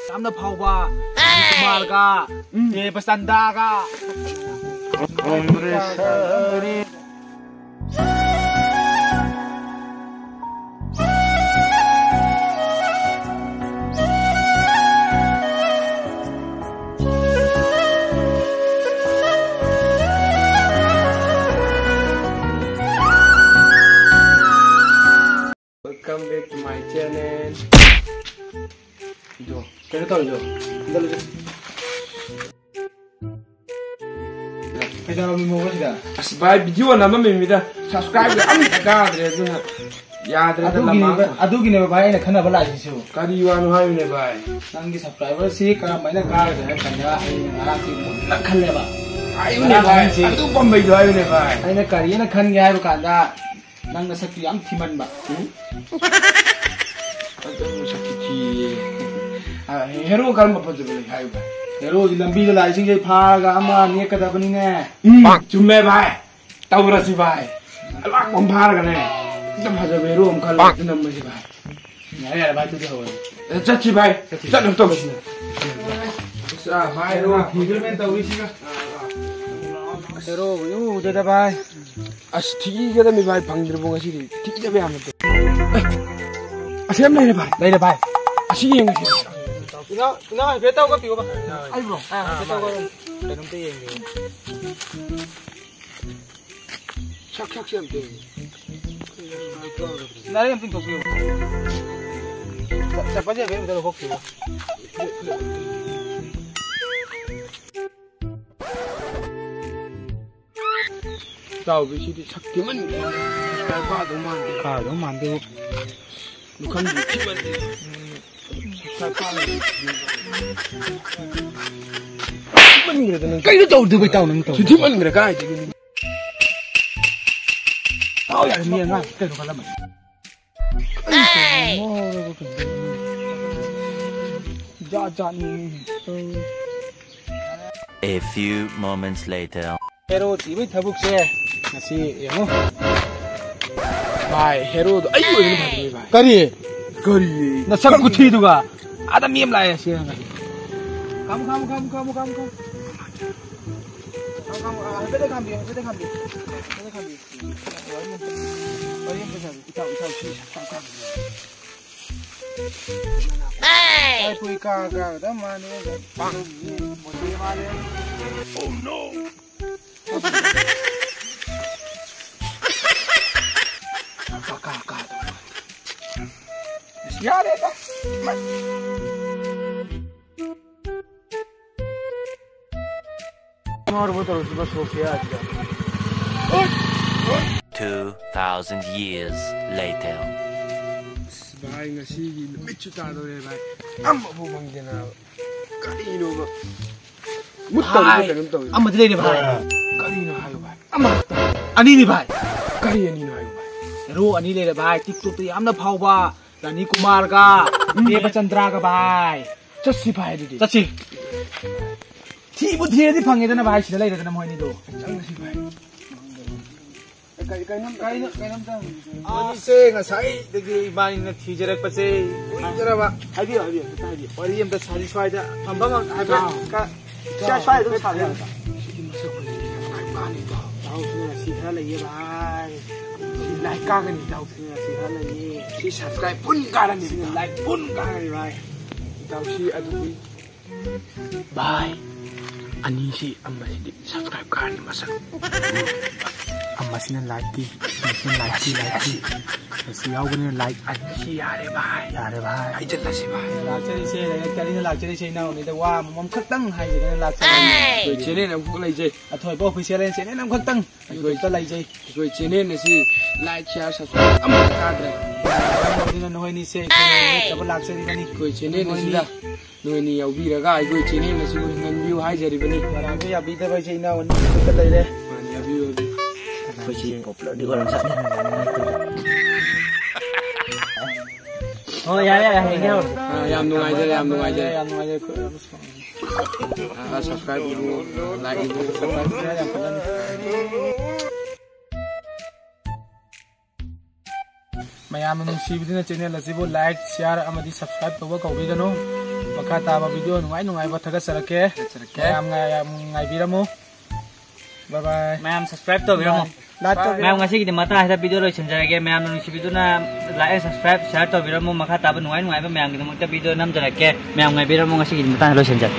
Samna Pauba, Marga, Pasandaga. Welcome back to my channel. Jo, kaya tahu Jo. Dalo Jo. Kaya kami mau kasih asbay video nama mimida subscribe ya ami agak ada tu ya ada lama. Aduh gini bapak ini kena bela sih. Kariwan hai ini bapak. Nanti subscriber sih kalau mainnya kaya ada kaya orang sih nak kena bapak. Ayo ini bapak. Aduh pembai jo ayo ini bapak. Ini karinya kan gaya bukan dah. Nang nasa kiyam timan ba? Aduh sakiti. Hero kan apa tu boleh hai ba? Hero lambi la ising jai phaga ama ne kada bani ne. Chumme bhai. Tahu rasi bhai. Alak kom phar ka ne. Tam haja hero om khal nam ji bhai. Ya bhai tu ho. Chachi bhai. Chat nam to. Sa bhai hero higel men tahu isi ka. Hero yu de da bhai. As ठीक है तो मेरे भाई पंग दरबों ऐसी ठीक है भाई हमें तो ऐसे हम नहीं भाई ऐसी ही हैं Ina beta ko piu ba? Ai bro. Beta ko tanong te yeng. Chak siam te. Nari yang pintu piu. Siapa aja yang udah piu. Tahu bisi di sakti man. Kau dong mandi. Bukan bisi mandi. Cái trâu từ bên tàu nâng tàu thì thích ăn người cái gì tao là miệng ngay cái nó làm A few moments later. Hero chỉ với thằng bục xe là gì hiểu không? Bài hero đó ấy rồi nó phải bài cái gì nó sắp cút thi được à? Ada miem lah ya sih. Kamu. Beda kambing. Hey. Pui kagak, dah mana? Bang. Oh no. Kakak. Ya deh dah. और वो तो बस हो गया आज 2000 years later. Bhai ngasi michu ta do re bhai amma bu bang dena kari no ba mutta ni ka to amma dile ni bhai kari no hayo bhai amma ani ni bhai kari ani no hayo bhai ro ani le bhai tiktok to yamna phawba Rani Kumar ka Deva Chandra ka bhai chassi bhai didi chassi thi bu thi di phange dana bhai sida lai dana moi ni do chassi bhai kai nam ta ani se ngasai degi bani na thi jarak pa se jara ba habi ori am ta sari swai da thamba ma hai ba ka cha swai do sa ya ta bani da tao su na si thara lai ye bhai like ka ga ni tao su na si thara lai ye si subscribe pun ka ra ni like pun ka ga ni bhai tao si adu bye ani si amma si subscribe ka ni masak amma sina like ki si yaw gani like ani si yare bhai ai jalla si bhai like chari se la kali na like chari se na ni da wa mom khak tang hai je na like chari rồi channel nam cũng lai jai a thoi bo official lên channel nam khak tang rồi ta lai jai rồi channel này si like share subscribe amma ka dre ni na noi ni se ka ba like chari bani rồi channel này si da noi ni yaw bi ra ga rồi channel này si ngan view hai jari bani ra ga ya bi da ba jai na wan ka lai le ya view phải chỉ cột lại đi qua làm sao thôi ya hình nhau yam nungai je subscribe dulu like dulu subscribe yang ma'am नुसीबदुना channel असिबु like share अमदी subscribe तौबा कौबिगनो मखा ताबा video नुंगाई नुंगाई थगसरके ma'am ngaibiramo bye bye ma'am subscribe तौबिरमो ma'am ngasi gi mata hada video loisinjarage ma'am नुसीबदुना लाइक सब्सक्राइब शेयर तौबिरमो मखा ताबा नुंगाई नुंगाई ma'am gi video namjarake ma'am ngaibiramo ngasi gi mata loisinjar